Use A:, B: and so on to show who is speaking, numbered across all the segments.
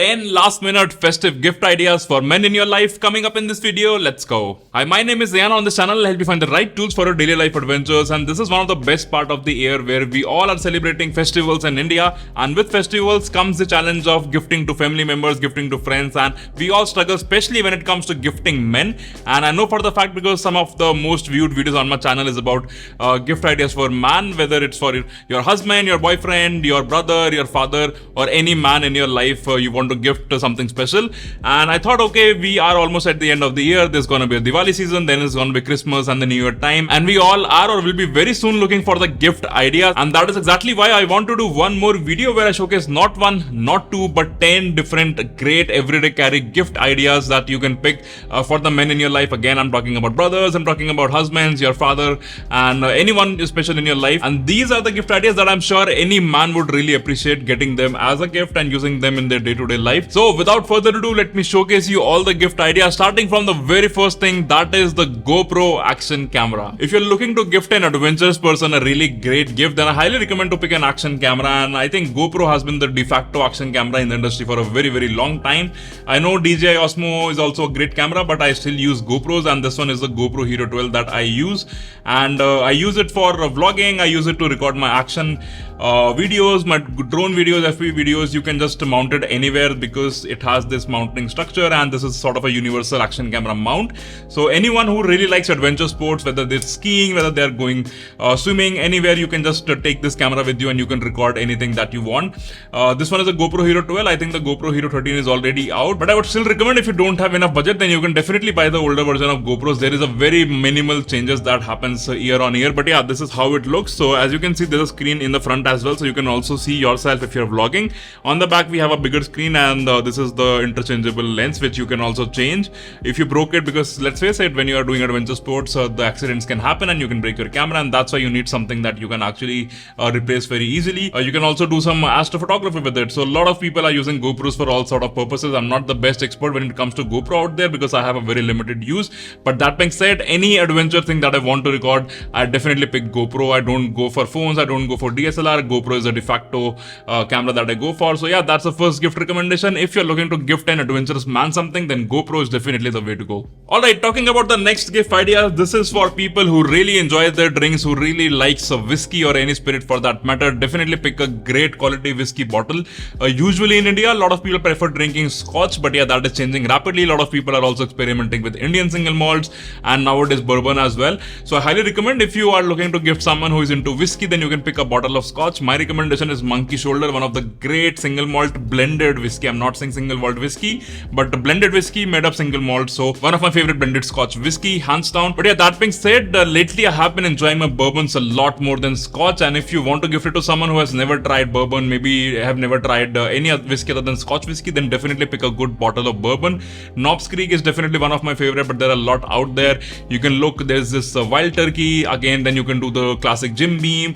A: 10 last minute festive gift ideas for men in your life coming up in this video. Let's go. Hi, my name is Ayan. On this channel, I'll help you find the right tools for your daily life adventures, and this is one of the best part of the year where we all are celebrating festivals in India, and with festivals comes the challenge of gifting to family members, gifting to friends, and we all struggle, especially when it comes to gifting men. And I know for the fact because some of the most viewed videos on my channel is about gift ideas for man, whether it's for your husband, your boyfriend, your brother, your father, or any man in your life you want to gift something special. And I thought, okay, we are almost at the end of the year. There's going to be a Diwali season, then it's going to be Christmas and the New Year time, and we all are or will be very soon looking for the gift ideas. And that is exactly why I want to do one more video where I showcase not one, not two, but 10 different great everyday carry gift ideas that you can pick for the men in your life. Again, I'm talking about brothers, I'm talking about husbands, your father, and anyone special in your life. And these are the gift ideas that I'm sure any man would really appreciate getting them as a gift and using them in their day-to-day life. So without further ado, let me showcase you all the gift ideas, starting from the very first thing, that is the GoPro action camera. If you're looking to gift an adventurous person a really great gift, then I highly recommend to pick an action camera. And I think GoPro has been the de facto action camera in the industry for a very, very long time. I know DJI Osmo is also a great camera, but I still use GoPros, and this one is the GoPro Hero 12 that I use. And I use it for vlogging, I use it to record my action videos, my drone videos, FPV videos. You can just mount it anywhere because it has this mounting structure, and this is sort of a universal action camera mount. So anyone who really likes adventure sports, whether they're skiing, whether they're going swimming, anywhere, you can just take this camera with you and you can record anything that you want. This one is a GoPro Hero 12. I think the GoPro Hero 13 is already out, but I would still recommend, if you don't have enough budget, then you can definitely buy the older version of GoPros. There is a very minimal changes that happens year on year, but yeah, this is how it looks. So as you can see, there's a screen in the front as well, so you can also see yourself if you're vlogging. On the back we have a bigger screen, and this is the interchangeable lens which you can also change if you broke it, because let's face it, when you are doing adventure sports, the accidents can happen and you can break your camera, and that's why you need something that you can actually replace very easily. You can also do some astrophotography with it. So a lot of people are using GoPros for all sort of purposes. I'm not the best expert when it comes to GoPro out there because I have a very limited use, but that being said, any adventure thing that I want to record, I definitely pick GoPro. I don't go for phones, I don't go for DSLR. GoPro is a de facto camera that I go for. So yeah, that's the first gift recommendation. If you're looking to gift an adventurous man something, then GoPro is definitely the way to go. Alright, talking about the next gift idea, this is for people who really enjoy their drinks, who really likes a whiskey or any spirit for that matter. Definitely pick a great quality whiskey bottle. Usually in India, a lot of people prefer drinking scotch, but yeah, that is changing rapidly. A lot of people are also experimenting with Indian single malts and nowadays bourbon as well. So I highly recommend, if you are looking to gift someone who is into whiskey, then you can pick a bottle of scotch. My recommendation is Monkey Shoulder, one of the great single malt blended whiskey. I'm not saying single malt whiskey, but blended whiskey made of single malt. So one of my favorite blended scotch whiskey, hands down. But yeah, that being said, lately I have been enjoying my bourbons a lot more than scotch. And if you want to gift it to someone who has never tried bourbon, maybe have never tried any other whiskey other than scotch whiskey, then definitely pick a good bottle of bourbon. Knobs Creek is definitely one of my favorite, but there are a lot out there. You can look, there's this Wild Turkey, again, then you can do the classic Jim Beam,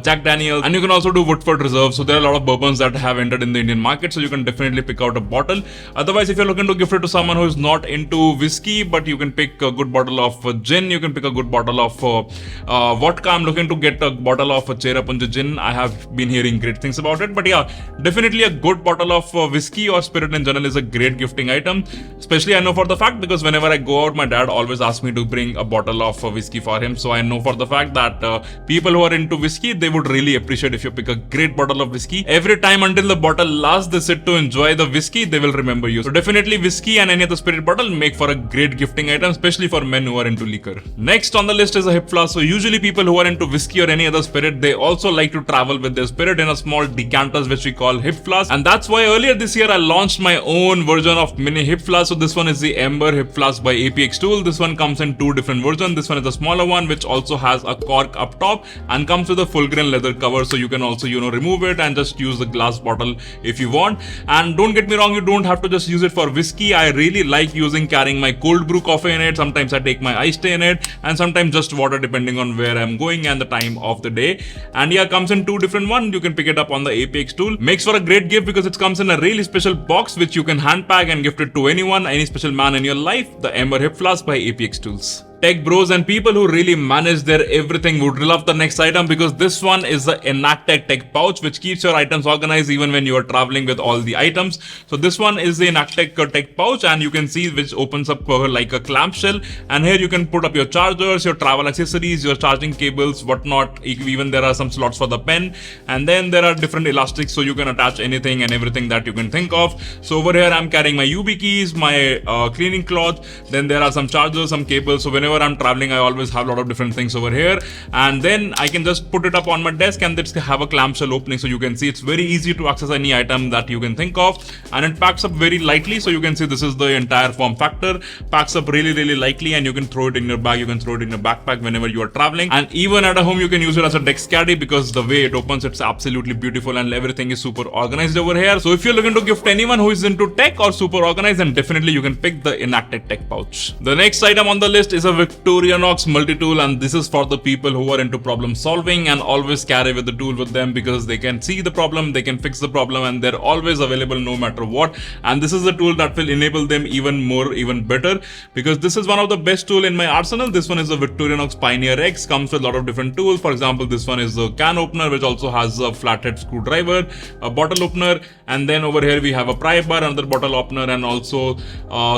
A: Jack Daniels, and you can also do Woodford Reserve. So there are a lot of bourbons that have entered in the Indian market, so you can definitely pick out a bottle. Otherwise, if you're looking to gift it to someone who is not into whiskey, but you can pick a good bottle of gin, you can pick a good bottle of vodka. I'm looking to get a bottle of Cherrapunji gin. I have been hearing great things about it, but yeah, definitely a good bottle of whiskey or spirit in general is a great gifting item. Especially I know for the fact, because whenever I go out, my dad always asks me to bring a bottle of whiskey for him. So I know for the fact that people who are into whiskey, they would really appreciate if you pick a great bottle of whiskey. Every time until the bottle lasts, they sit to enjoy the whiskey, they will remember you. So definitely whiskey and any other spirit bottle make for a great gifting item, especially for men who are into liquor. Next on the list is a hip flask. So usually people who are into whiskey or any other spirit, they also like to travel with their spirit in a small decanters which we call hip flask. And that's why earlier this year I launched my own version of mini hip flask. So this one is the Ember Hip Flask by APX Tool. This one comes in two different versions. This one is the smaller one, which also has a cork up top and comes with a full grain leather cover, so you can also remove it and just use the glass bottle if you want. And don't get me wrong, you don't have to just use it for whiskey. I really like carrying my cold brew coffee in it. Sometimes I take my iced tea in it, and sometimes just water depending on where I'm going and the time of the day. And yeah, comes in two different ones. You can pick it up on the APX Tool. Makes for a great gift because it comes in a really special box which you can hand pack and gift it to anyone, any special man in your life. The Ember Hip Flask by APX Tools. Tech bros and people who really manage their everything would love the next item, because this one is the Enactec Tech Pouch, which keeps your items organized even when you are traveling with all the items. So this one is the Enactec Tech Pouch, and you can see which opens up like a clamshell, and here you can put up your chargers, your travel accessories, your charging cables, whatnot. Even there are some slots for the pen, and then there are different elastics, so you can attach anything and everything that you can think of. So over here I'm carrying my UV keys, my cleaning cloth, then there are some chargers, some cables. So whenever I'm traveling, I always have a lot of different things over here, and then I can just put it up on my desk and just have a clamshell opening, so you can see it's very easy to access any item that you can think of, and it packs up very lightly. So you can see this is the entire form factor, packs up really lightly, and you can throw it in your bag, you can throw it in your backpack whenever you are traveling, and even at home you can use it as a desk caddy, because the way it opens, it's absolutely beautiful and everything is super organized over here. So if you're looking to gift anyone who is into tech or super organized, then definitely you can pick the Enactec Tech Pouch. The next item on the list is a Victorinox multi-tool, and this is for the people who are into problem solving and always carry with the tool with them, because they can see the problem, they can fix the problem, and they're always available no matter what. And this is a tool that will enable them even better, because this is one of the best tool in my arsenal. This one is a Victorinox Pioneer X, comes with a lot of different tools. For example, this one is a can opener, which also has a flathead screwdriver, a bottle opener, and then over here we have a pry bar, another bottle opener, and also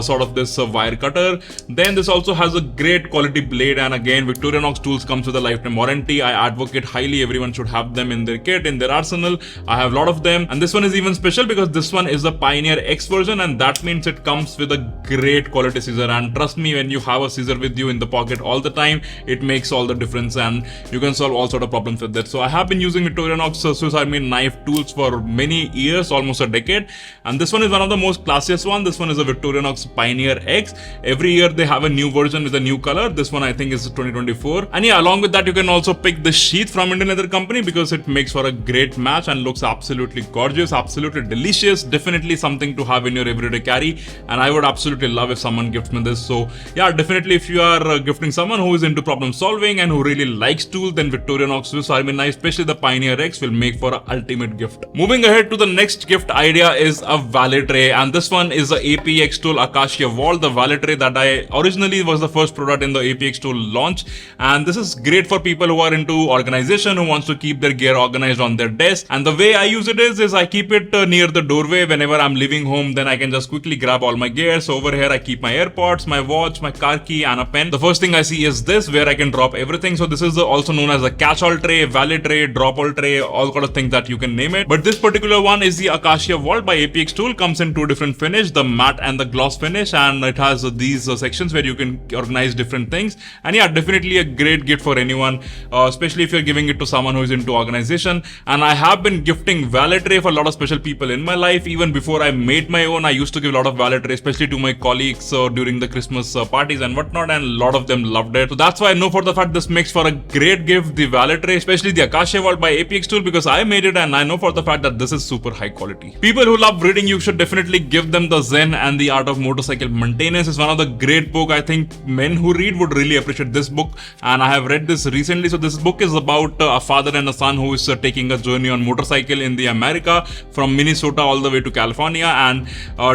A: sort of this wire cutter. Then this also has a great quality blade, and again Victorinox tools comes with a lifetime warranty. I advocate highly everyone should have them in their kit, in their arsenal. I have a lot of them, and this one is even special because this one is the Pioneer X version, and that means it comes with a great quality scissor. And trust me, when you have a scissor with you in the pocket all the time, it makes all the difference, and you can solve all sort of problems with that. So I have been using Victorinox Swiss Army knife tools for many years, almost a decade, and this one is one of the most classiest one. This one is a Victorinox Pioneer X. Every year they have a new version with a new color. This one I think is 2024, and yeah, along with that you can also pick the sheath from Indian Leather Company, because it makes for a great match and looks absolutely gorgeous, absolutely delicious. Definitely something to have in your everyday carry, and I would absolutely love if someone gifts me this. So yeah, definitely if you are gifting someone who is into problem solving and who really likes tools, then Victorinox Swiss Army knife, especially the Pioneer X, will make for an ultimate gift. Moving ahead to the next gift idea is a valet tray, and this one is the APX tool Acacia Vault, the valet tray that I originally was the first product in the APX tool launch. And this is great for people who are into organization, who wants to keep their gear organized on their desk. And the way I use it is I keep it near the doorway. Whenever I'm leaving home, then I can just quickly grab all my gear. So over here I keep my AirPods, my watch, my car key, and a pen. The first thing I see is this, where I can drop everything. So this is also known as a catch-all tray, valet tray, drop-all tray, all kind of things that you can name it. But this particular one is the Acacia Vault by APX tool. Comes in two different finish, the matte and the gloss finish, and it has these sections where you can organize different things. And yeah, definitely a great gift for anyone, especially if you're giving it to someone who is into organization. And I have been gifting valet tray for a lot of special people in my life. Even before I made my own, I used to give a lot of valet tray, especially to my colleagues during the Christmas parties and whatnot, and a lot of them loved it. So that's why I know for the fact this makes for a great gift, the valet tray, especially the Acacia Vault by APX tool, because I made it and I know for the fact that this is super high quality. People who love reading, you should definitely give them the Zen and the Art of Motorcycle Maintenance. Is one of the great book. I think men who read would really appreciate this book, and I have read this recently. So this book is about a father and a son who is taking a journey on motorcycle in the America from Minnesota all the way to California, and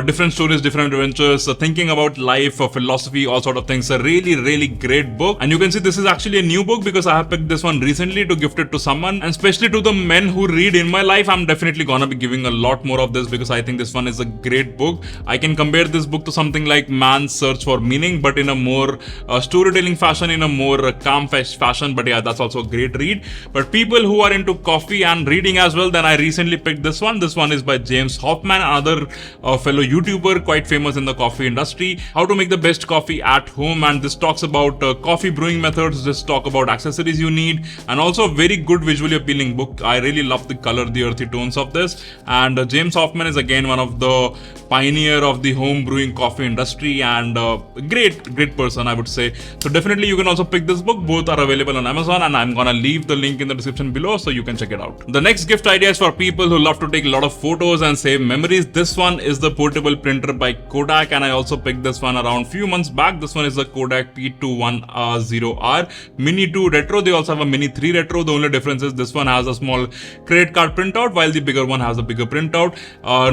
A: different stories, different adventures, thinking about life, philosophy, all sort of things. A really great book, and you can see this is actually a new book because I have picked this one recently to gift it to someone, and especially to the men who read in my life, I'm definitely gonna be giving a lot more of this because I think this one is a great book. I can compare this book to something like Man's Search for Meaning, but in a more storytelling fashion, in a more calm fashion. But yeah, that's also a great read. But people who are into coffee and reading as well, then I recently picked this one. This one is by James Hoffman, another fellow YouTuber quite famous in the coffee industry. How to make the best coffee at home, and this talks about coffee brewing methods. This talk about accessories you need, and also a very good visually appealing book. I really love the color, the earthy tones of this. And James Hoffman is again one of the pioneer of the home brewing coffee industry, and great person, I would say. So definitely you can also pick this book. Both are available on Amazon, and I'm gonna leave the link in the description below so you can check it out. The next gift idea is for people who love to take a lot of photos and save memories. This one is the portable printer by Kodak, and I also picked this one around few months back. This one is the Kodak P21R Mini 2 Retro. They also have a Mini 3 Retro. The only difference is this one has a small credit card printout, while the bigger one has a bigger printout.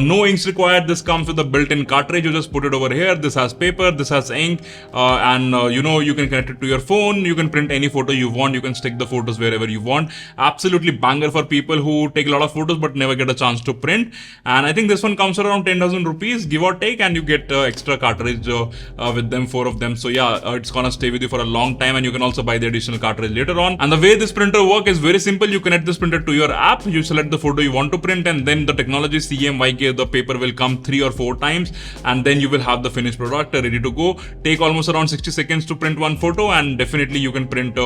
A: No inks required. This comes with a built-in cartridge. You just put it over here. This has paper, this has ink, and you can connect it to your phone, you can print any photo you want, you can stick the photos wherever you want. Absolutely banger for people who take a lot of photos but never get a chance to print. And I think this one comes around 10,000 rupees, give or take, and you get extra cartridge with them, 4 of them. So yeah, it's gonna stay with you for a long time, and you can also buy the additional cartridge later on. And the way this printer works is very simple. You connect this printer to your app, you select the photo you want to print, and then the technology CMYK, the paper will come 3 or 4 times, and then you will have the finished product ready to go. Take almost around 60 seconds to print one photo, and definitely you can print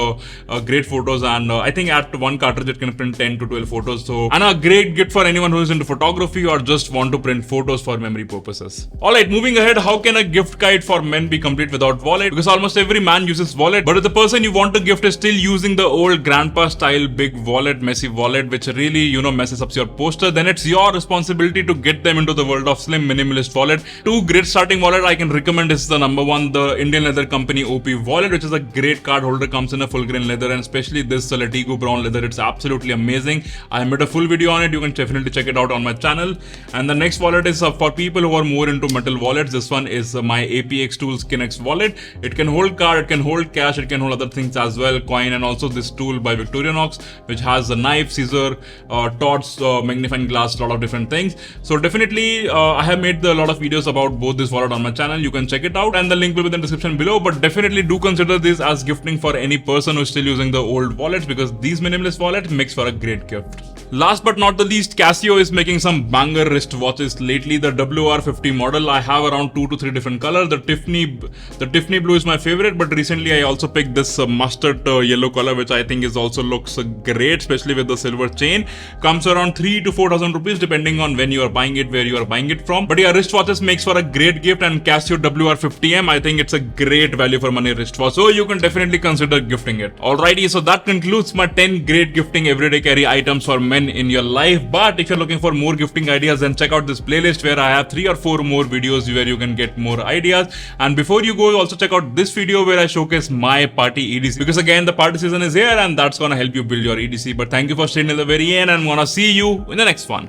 A: great photos. And I think at one cartridge it can print 10 to 12 photos. So, and a great gift for anyone who is into photography or just want to print photos for memory purposes. Alright, moving ahead, how can a gift guide for men be complete without wallet? Because almost every man uses wallet, but if the person you want to gift is still using the old grandpa style big wallet, messy wallet, which really, messes up your poster, then it's your responsibility to get them into the world of slim minimalist wallet. 2 great starting wallet I can recommend is the number one, the Indian leather company OP wallet, which is a great card holder, comes in a full grain leather, and especially this Latigo brown leather, it's absolutely amazing. I made a full video on it, you can definitely check it out on my channel. And the next wallet is for people who are more into metal wallets. This one is my APX Tools Kinex wallet. It can hold card, it can hold cash, it can hold other things as well, coin, and also this tool by Victorinox, which has a knife, scissor, torch, magnifying glass, a lot of different things. So definitely I have made a lot of videos about both this wallet on my channel. You can check it out, and the link will be in the description below. But definitely do consider this as gifting for any person who is still using the old wallets, because these minimalist wallets makes for a great gift. Last but not the least, Casio is making some banger wristwatches lately. The WR50 model, I have around 2 to 3 different colors. The Tiffany blue is my favorite, but recently I also picked this mustard yellow color, which I think is also looks great, especially with the silver chain. Comes around 3 to 4,000 rupees depending on when you are buying it, where you are buying it from. But yeah, wristwatches makes for a great gift, and Casio WR50M, I think it's a great value for money wristwatch, so you can definitely consider gifting it. Alrighty, so that concludes my 10 great gifting everyday carry items for men in your life. But if you're looking for more gifting ideas, then check out this playlist where I have 3 or 4 more videos where you can get more ideas. And before you go, also check out this video where I showcase my party EDC, because again the party season is here and that's gonna help you build your EDC. But thank you for staying till the very end, and I'm gonna see you in the next one.